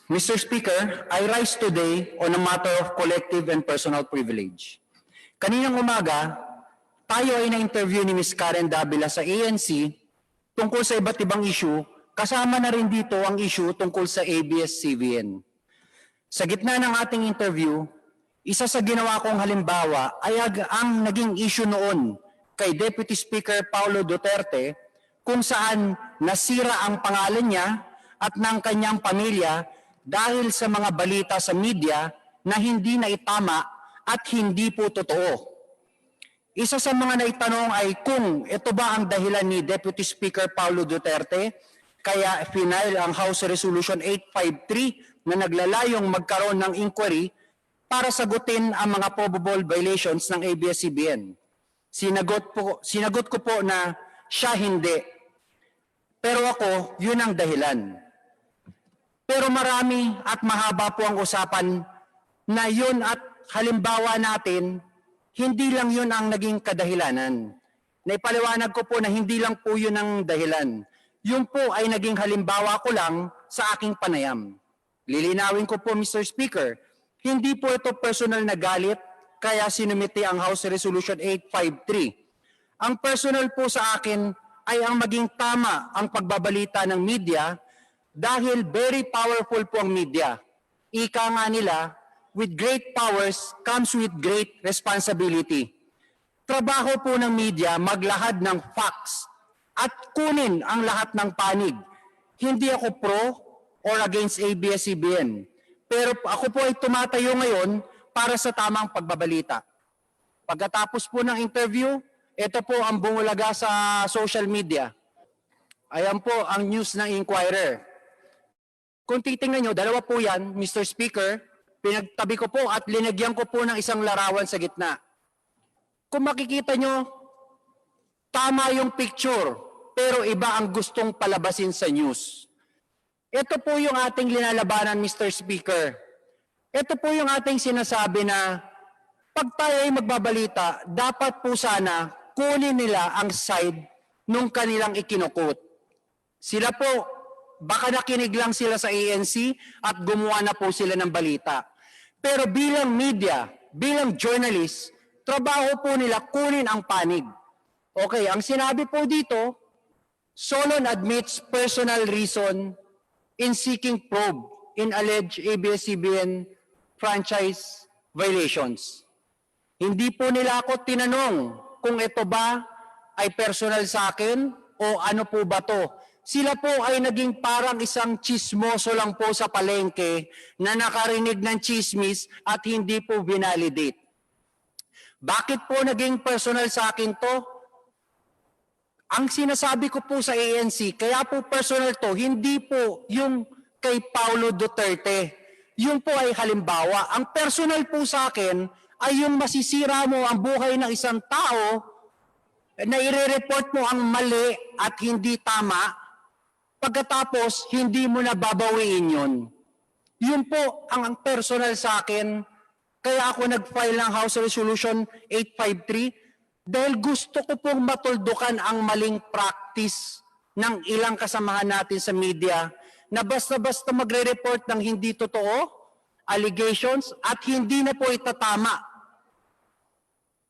Mr. Speaker, I rise today on a matter of collective and personal privilege. Kaninang umaga, tayo ay na-interview ni Ms. Karen Davila sa ANC tungkol sa iba't ibang issue, kasama na rin dito ang issue tungkol sa ABS-CBN. Sa gitna ng ating interview, isa sa ginawa kong halimbawa ay ang naging issue noon kay Deputy Speaker Paulo Duterte kung saan nasira ang pangalan niya at ng kanyang pamilya dahil sa mga balita sa media na hindi naitama at hindi po totoo. Isa sa mga naitanong ay kung ito ba ang dahilan ni Deputy Speaker Paulo Duterte kaya final ang House Resolution 853 na naglalayong magkaroon ng inquiry para sagutin ang mga probable violations ng ABS-CBN. Sinagot ko po na siya hindi. Pero ako, yun ang dahilan. Pero marami at mahaba po ang usapan na yun at halimbawa natin, hindi lang yun ang naging kadahilanan. Naipaliwanag ko po na hindi lang po yun ang dahilan. Yun po ay naging halimbawa ko lang sa aking panayam. Lilinawin ko po, Mr. Speaker, hindi po ito personal na galit kaya sinumiti ang House Resolution 853. Ang personal po sa akin ay ang maging tama ang pagbabalita ng media dahil very powerful po ang media. Ika nga nila, with great powers comes with great responsibility. Trabaho po ng media maglahad ng facts at kunin ang lahat ng panig. Hindi ako pro or against ABS-CBN. Pero ako po ay tumatayo ngayon para sa tamang pagbabalita. Pagkatapos po ng interview, ito po ang bumulaga sa social media. Ayan po ang news ng Inquirer. Kung titingnan nyo, dalawa po yan, Mr. Speaker, pinagtabi ko po at linagyan ko po ng isang larawan sa gitna. Kung makikita nyo, tama yung picture, pero iba ang gustong palabasin sa news. Ito po yung ating linalabanan, Mr. Speaker. Ito po yung ating sinasabi na pag tayo ay magbabalita, dapat po sana kunin nila ang side nung kanilang ikinukot. Sila po, baka nakinig lang sila sa ANC at gumawa na po sila ng balita. Pero bilang media, bilang journalist, trabaho po nila kunin ang panig. Okay, ang sinabi po dito, Solon admits personal reason in seeking probe in alleged ABS-CBN franchise violations. Hindi po nila ako tinanong kung ito ba ay personal sa akin o ano po ba to. Sila po ay naging parang isang chismoso lang po sa palengke na nakarinig ng chismis at hindi po binalidate. Bakit po naging personal sa akin to? Ang sinasabi ko po sa ANC, kaya po personal to, hindi po yung kay Paulo Duterte. Yung po ay halimbawa. Ang personal po sa akin ay yung masisira mo ang buhay ng isang tao na ire-report mo ang mali at hindi tama. Pagkatapos, hindi mo na babawiin yun. Yun po ang personal sa akin. Kaya ako nag-file ng House Resolution 853 dahil gusto ko pong matuldukan ang maling practice ng ilang kasamahan natin sa media na basta-basta magre-report ng hindi totoo, allegations, at hindi na po itatama.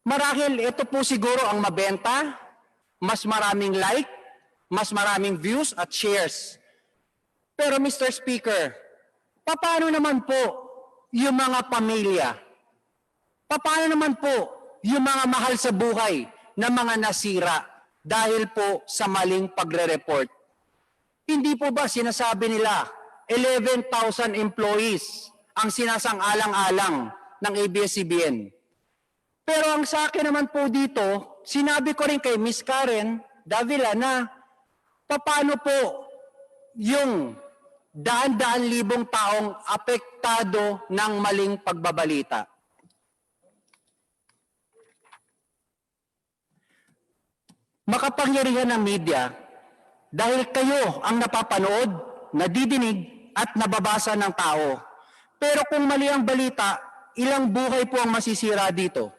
Marahil ito po siguro ang mabenta, mas maraming like, mas maraming views at shares. Pero Mr. Speaker, paano naman po yung mga pamilya? Paano naman po yung mga mahal sa buhay na mga nasira dahil po sa maling pagre-report? Hindi po ba sinasabi nila 11,000 employees ang sinasang-alang-alang ng ABS-CBN? Pero ang sa akin naman po dito, sinabi ko rin kay Ms. Karen Davila na paano po yung daan-daan libong taong apektado ng maling pagbabalita? Makapangyarihan ng media dahil kayo ang napapanood, nadidinig at nababasa ng tao. Pero kung mali ang balita, ilang buhay po ang masisira dito?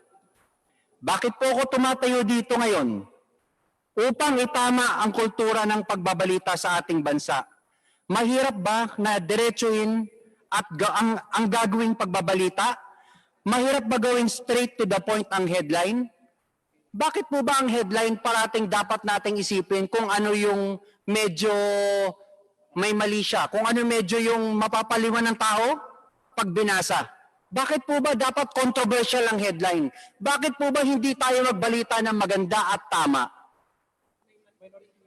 Bakit po ako tumatayo dito ngayon? Upang itama ang kultura ng pagbabalita sa ating bansa. Mahirap ba na diretsuhin at ang gagawing pagbabalita? Mahirap ba gawing straight to the point ang headline? Bakit po ba ang headline parating dapat nating isipin kung ano yung medyo may mali siya, kung ano medyo yung mapapaliwan ng tao pag binasa? Bakit po ba dapat controversial ang headline? Bakit po ba hindi tayo magbalita ng maganda at tama?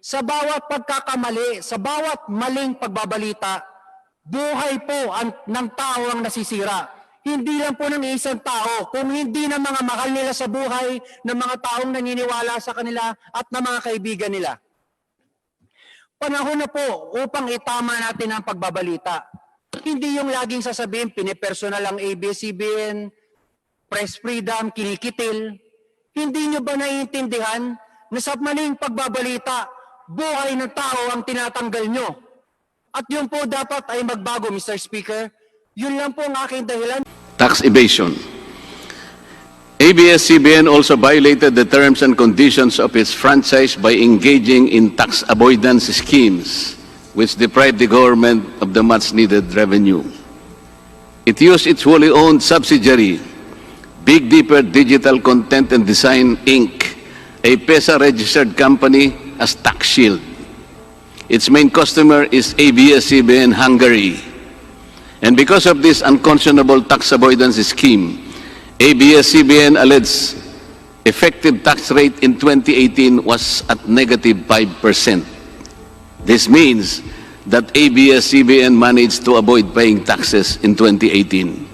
Sa bawat pagkakamali, sa bawat maling pagbabalita, buhay po ng tao ang nasisira. Hindi lang po ng isang tao, kung hindi ng mga mahal nila sa buhay, ng mga taong naniniwala sa kanila at ng mga kaibigan nila. Panahon na po upang itama natin ang pagbabalita. Hindi yung laging sasabihin, pinipersonal ang ABS-CBN, press freedom, kinikitil. Hindi nyo ba naiintindihan na sa maling pagbabalita, buhay ng tao ang tinatanggal nyo? At yun po dapat ay magbago, Mr. Speaker. Yun lang po ang aking dahilan. Tax evasion. ABS-CBN also violated the terms and conditions of its franchise by engaging in tax avoidance schemes, which deprived the government of the much-needed revenue. It used its wholly owned subsidiary, Big Dipper Digital Content and Design, Inc., a PESA-registered company, as tax shield. Its main customer is ABS-CBN Hungary. And because of this unconscionable tax avoidance scheme, ABS-CBN alleged effective tax rate in 2018 was at negative 5%. This means that ABS-CBN managed to avoid paying taxes in 2018.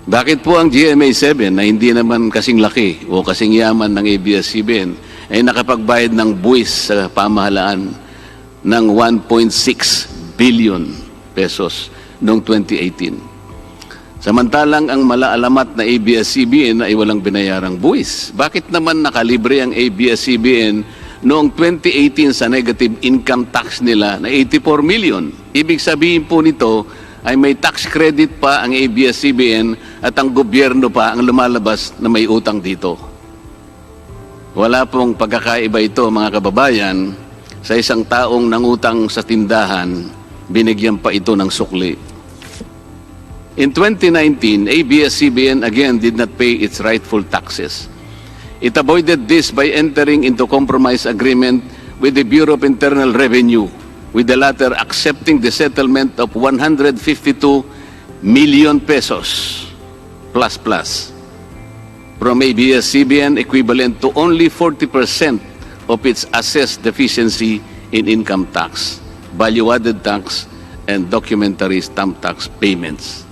Bakit po ang GMA7 na hindi naman kasing laki o kasing yaman ng ABS-CBN ay nakapagbayad ng buwis sa pamahalaan ng 1.6 billion pesos noong 2018? Samantalang ang malaalamat na ABS-CBN ay walang binayarang buwis. Bakit naman nakalibre ang ABS-CBN noong 2018 sa negative income tax nila na 84 million? Ibig sabihin po nito ay may tax credit pa ang ABS-CBN at ang gobyerno pa ang lumalabas na may utang dito. Wala pong pagkakaiba ito, mga kababayan, sa isang taong nangutang sa tindahan, binigyan pa ito ng sukli. In 2019, ABS-CBN again did not pay its rightful taxes. It avoided this by entering into compromise agreement with the Bureau of Internal Revenue, with the latter accepting the settlement of 152 million pesos plus from ABS-CBN, equivalent to only 40% of its assessed deficiency in income tax, value-added tax, and documentary stamp tax payments.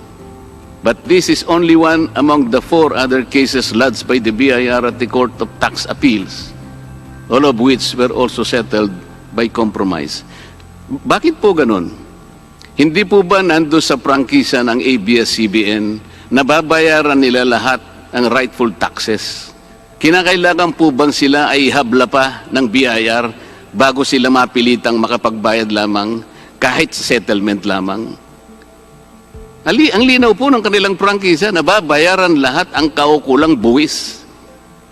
But this is only one among the 4 other cases lodged by the BIR at the Court of Tax Appeals, all of which were also settled by compromise. Bakit po ganun? Hindi po ba nando sa prangkisa ng ABS-CBN na babayaran nila lahat ang rightful taxes? Kinakailangan po bang sila ay habla pa ng BIR bago sila mapilitang makapagbayad lamang kahit settlement lamang? Ang linaw po ng kanilang prangkisa na babayaran lahat ang kaukulang buwis.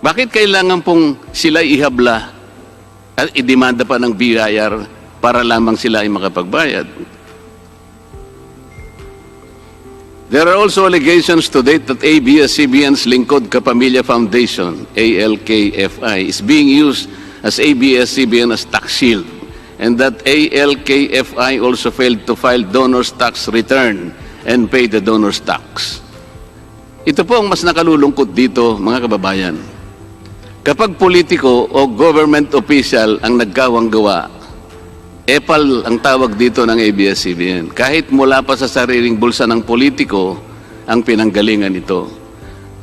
Bakit kailangan pong sila ihabla at idemanda pa ng BIR para lamang sila ay makapagbayad? There are also allegations to date that ABS-CBN's Lingkod Kapamilya Foundation, ALKFI, is being used as ABS-CBN as tax shield, and that ALKFI also failed to file donor's tax return and pay the donor's tax. Ito po ang mas nakalulungkot dito, mga kababayan. Kapag politiko o government official ang nagkawang gawa, epal ang tawag dito ng ABS-CBN. Kahit mula pa sa sariling bulsa ng politiko ang pinanggalingan ito.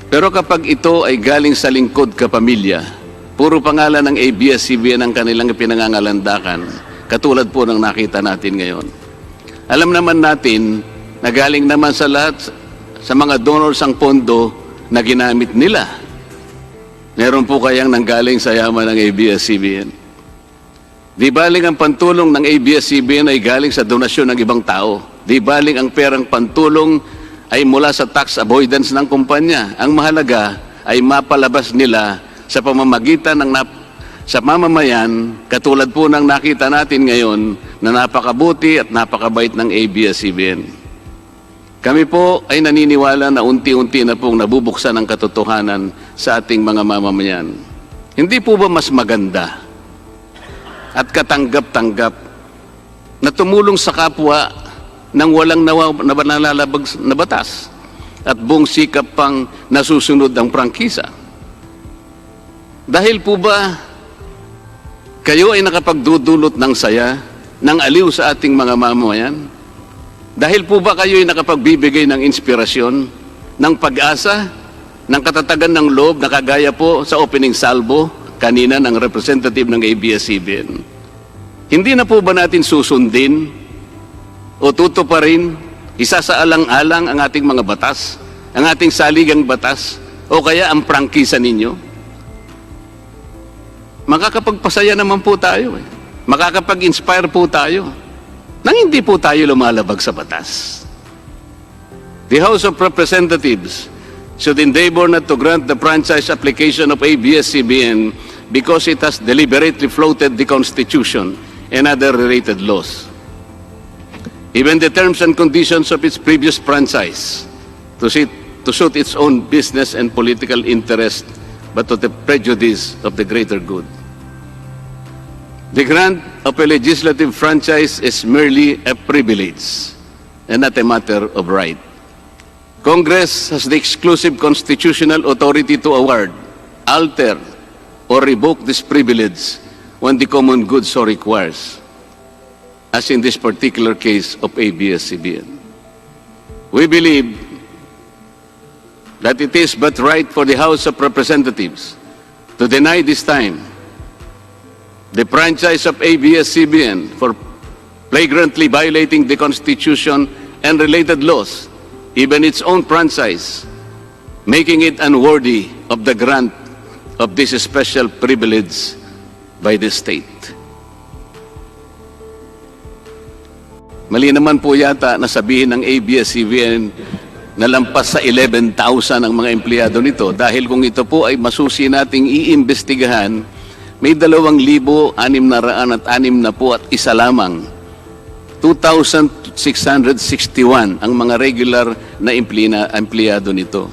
Pero kapag ito ay galing sa lingkod kapamilya, puro pangalan ng ABS-CBN ang kanilang pinangangalandakan, katulad po ng nakita natin ngayon. Alam naman natin na galing naman sa lahat, sa mga donors ang pondo na ginamit nila. Meron po kayang nanggaling sa yaman ng ABS-CBN. Di baling ang pantulong ng ABS-CBN ay galing sa donasyon ng ibang tao. Di baling ang perang pantulong ay mula sa tax avoidance ng kumpanya. Ang mahalaga ay mapalabas nila sa pamamagitan ng sa mamamayan, katulad po ng nakita natin ngayon na napakabuti at napakabait ng ABS-CBN. Kami po ay naniniwala na unti-unti na pong nabubuksan ang katotohanan sa ating mga mamamayan. Hindi po ba mas maganda at katanggap-tanggap na tumulong sa kapwa nang walang nalalabag na batas at buong sikap pang nasusunod ang prangkisa? Dahil po ba kayo ay nakapagdudulot ng saya, ng aliw sa ating mga mamamayan? Dahil po ba kayo ay nakapagbibigay ng inspirasyon, ng pag-asa, ng katatagan ng loob na kagaya po sa opening salvo kanina ng representative ng ABS-CBN? Hindi na po ba natin susundin o tutuparin, isasaalang-alang ang ating mga batas, ang ating saligang batas, o kaya ang prangkisa ninyo? Makakapagpasaya naman po tayo eh. Makakapag-inspire po tayo nang hindi po tayo lumalabag sa batas. The House of Representatives should endeavor not to grant the franchise application of ABS-CBN because it has deliberately floated the Constitution and other related laws. Even the terms and conditions of its previous franchise to suit its own business and political interest, but to the prejudice of the greater good. The grant of a legislative franchise is merely a privilege and not a matter of right. Congress has the exclusive constitutional authority to award, alter, or revoke this privilege when the common good so requires, as in this particular case of ABS-CBN. We believe that it is but right for the House of Representatives to deny this time the franchise of ABS-CBN for flagrantly violating the Constitution and related laws, even its own franchise, making it unworthy of the grant of this special privilege by the state. Mali naman po yata na sabihin ng ABS-CBN na lampas sa 11,000 ang mga empleyado nito, dahil kung ito po ay masusi nating iimbestigahan, may 2,661 at isa lamang. 2,661 ang mga regular na empleyado nito.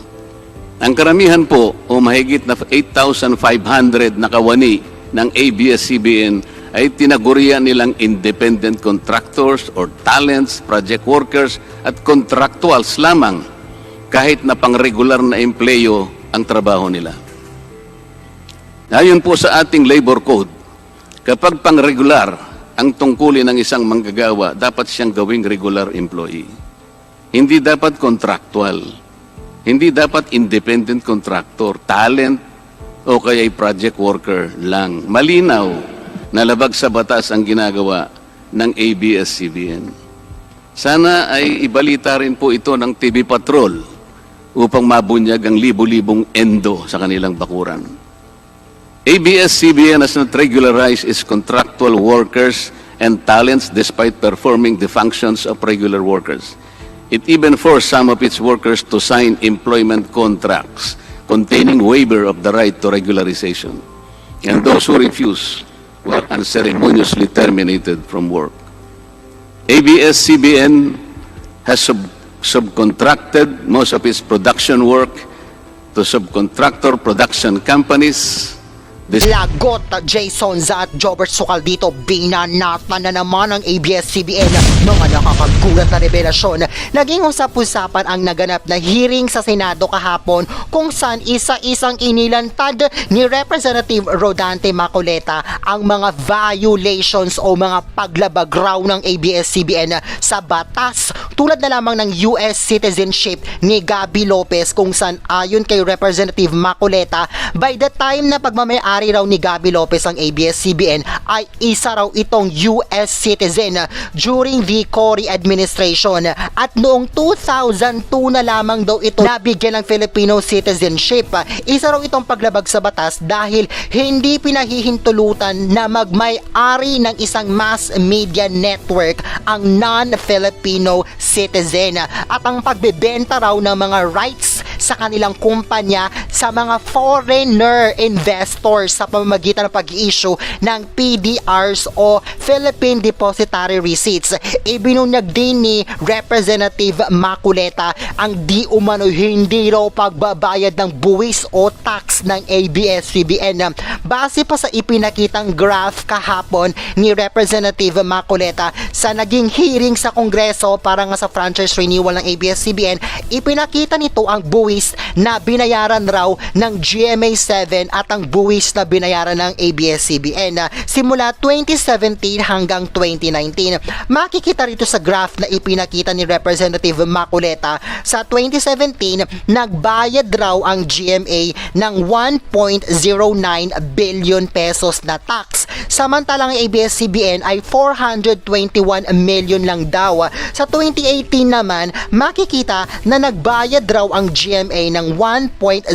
Ang karamihan po o mahigit na 8,500 na kawani ng ABS-CBN ay tinagurian nilang independent contractors or talents, project workers at contractuals lamang, kahit na pang-regular na empleyo ang trabaho nila. Ayon po sa ating labor code, kapag pang-regular ang tungkulin ng isang manggagawa, dapat siyang gawing regular employee. Hindi dapat contractual. Hindi dapat independent contractor, talent, o kaya'y project worker lang. Malinaw na labag sa batas ang ginagawa ng ABS-CBN. Sana ay ibalita rin po ito ng TV Patrol upang mabunyag ang libo-libong endo sa kanilang bakuran. ABS-CBN has not regularized its contractual workers and talents despite performing the functions of regular workers. It even forced some of its workers to sign employment contracts containing waiver of the right to regularization. And those who refuse were unceremoniously terminated from work. ABS-CBN has subcontracted most of its production work to subcontractor production companies. Lagot Jason at Jobert Sukal dito, binanatan na naman ng ABS-CBN mga nakakagulat na revelasyon. Naging usap-usapan ang naganap na hearing sa Senado kahapon kung saan isa-isang inilantad ni Representative Rodante Macoleta ang mga violations o mga paglabag raw ng ABS-CBN sa batas, tulad na lamang ng US citizenship ni Gabby Lopez, kung saan ayon kay Representative Macoleta, by the time na pagmamayari raw ni Gabby Lopez ang ABS-CBN ay isa raw itong US citizen during the Cory administration, at noong 2002 na lamang daw ito nabigyan ng Filipino citizenship. Isa raw itong paglabag sa batas dahil hindi pinahihintulutan na magmay-ari ng isang mass media network ang non-Filipino citizen, at ang pagbebenta raw ng mga rights sa kanilang kumpanya sa mga foreigner investors sa pamamagitan ng pag-i-issue ng PDRs o Philippine Depositary Receipts. Ibinunyag din ni Representative Maculeta ang di umano hindi raw pagbabayad ng buwis o tax ng ABS-CBN. Base pa sa ipinakitang graph kahapon ni Representative Maculeta sa naging hearing sa Kongreso para nga sa franchise renewal ng ABS-CBN, ipinakita nito ang buwis na binayaran raw ng GMA7 at ang buwis na binayaran ng ABS-CBN simula 2017 hanggang 2019. Makikita rito sa graph na ipinakita ni Representative Maculeta sa 2017 nagbayad raw ang GMA ng 1.09 billion pesos na tax, samantalang ang ABS-CBN ay 421 million lang daw. Sa 2018 naman, makikita na nagbayad raw ang GMA ng 1.08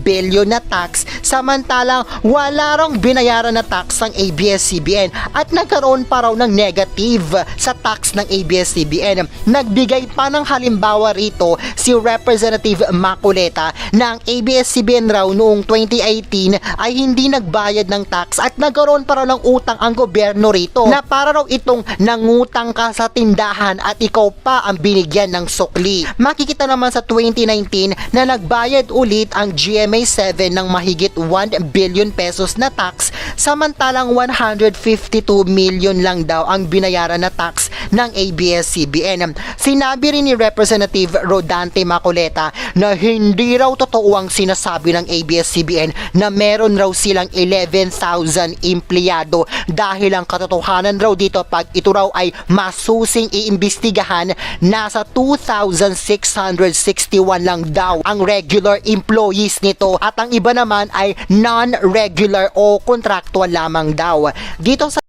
billion na tax, samantalang wala raw binayaran na tax ang ABS-CBN at nagkaroon pa raw ng negative sa tax ng ABS-CBN. Nagbigay pa ng halimbawa rito si Representative Maculeta na ang ABS-CBN raw noong 2018 ay hindi nagbayad ng tax at nagkaroon pa raw ng utang ang gobyerno rito na para raw itong nangutang ka sa tindahan at ikaw pa ang binigyan ng sukli. Makikita naman sa 2019 na nagbayad ulit ang GMA7 ng mahigit 1 billion pesos na tax, samantalang 152 million lang daw ang binayaran na tax ng ABS-CBN. Sinabi rin ni Representative Rodante Maculeta na hindi raw totoo ang sinasabi ng ABS-CBN na meron raw silang 11,000 empleyado dahil ang katotohanan raw dito pag ito raw ay masusing iimbestigahan, nasa 2,661 lang daw ang regular employees nito at ang iba naman ay non-regular o contractual lamang daw. Dito sa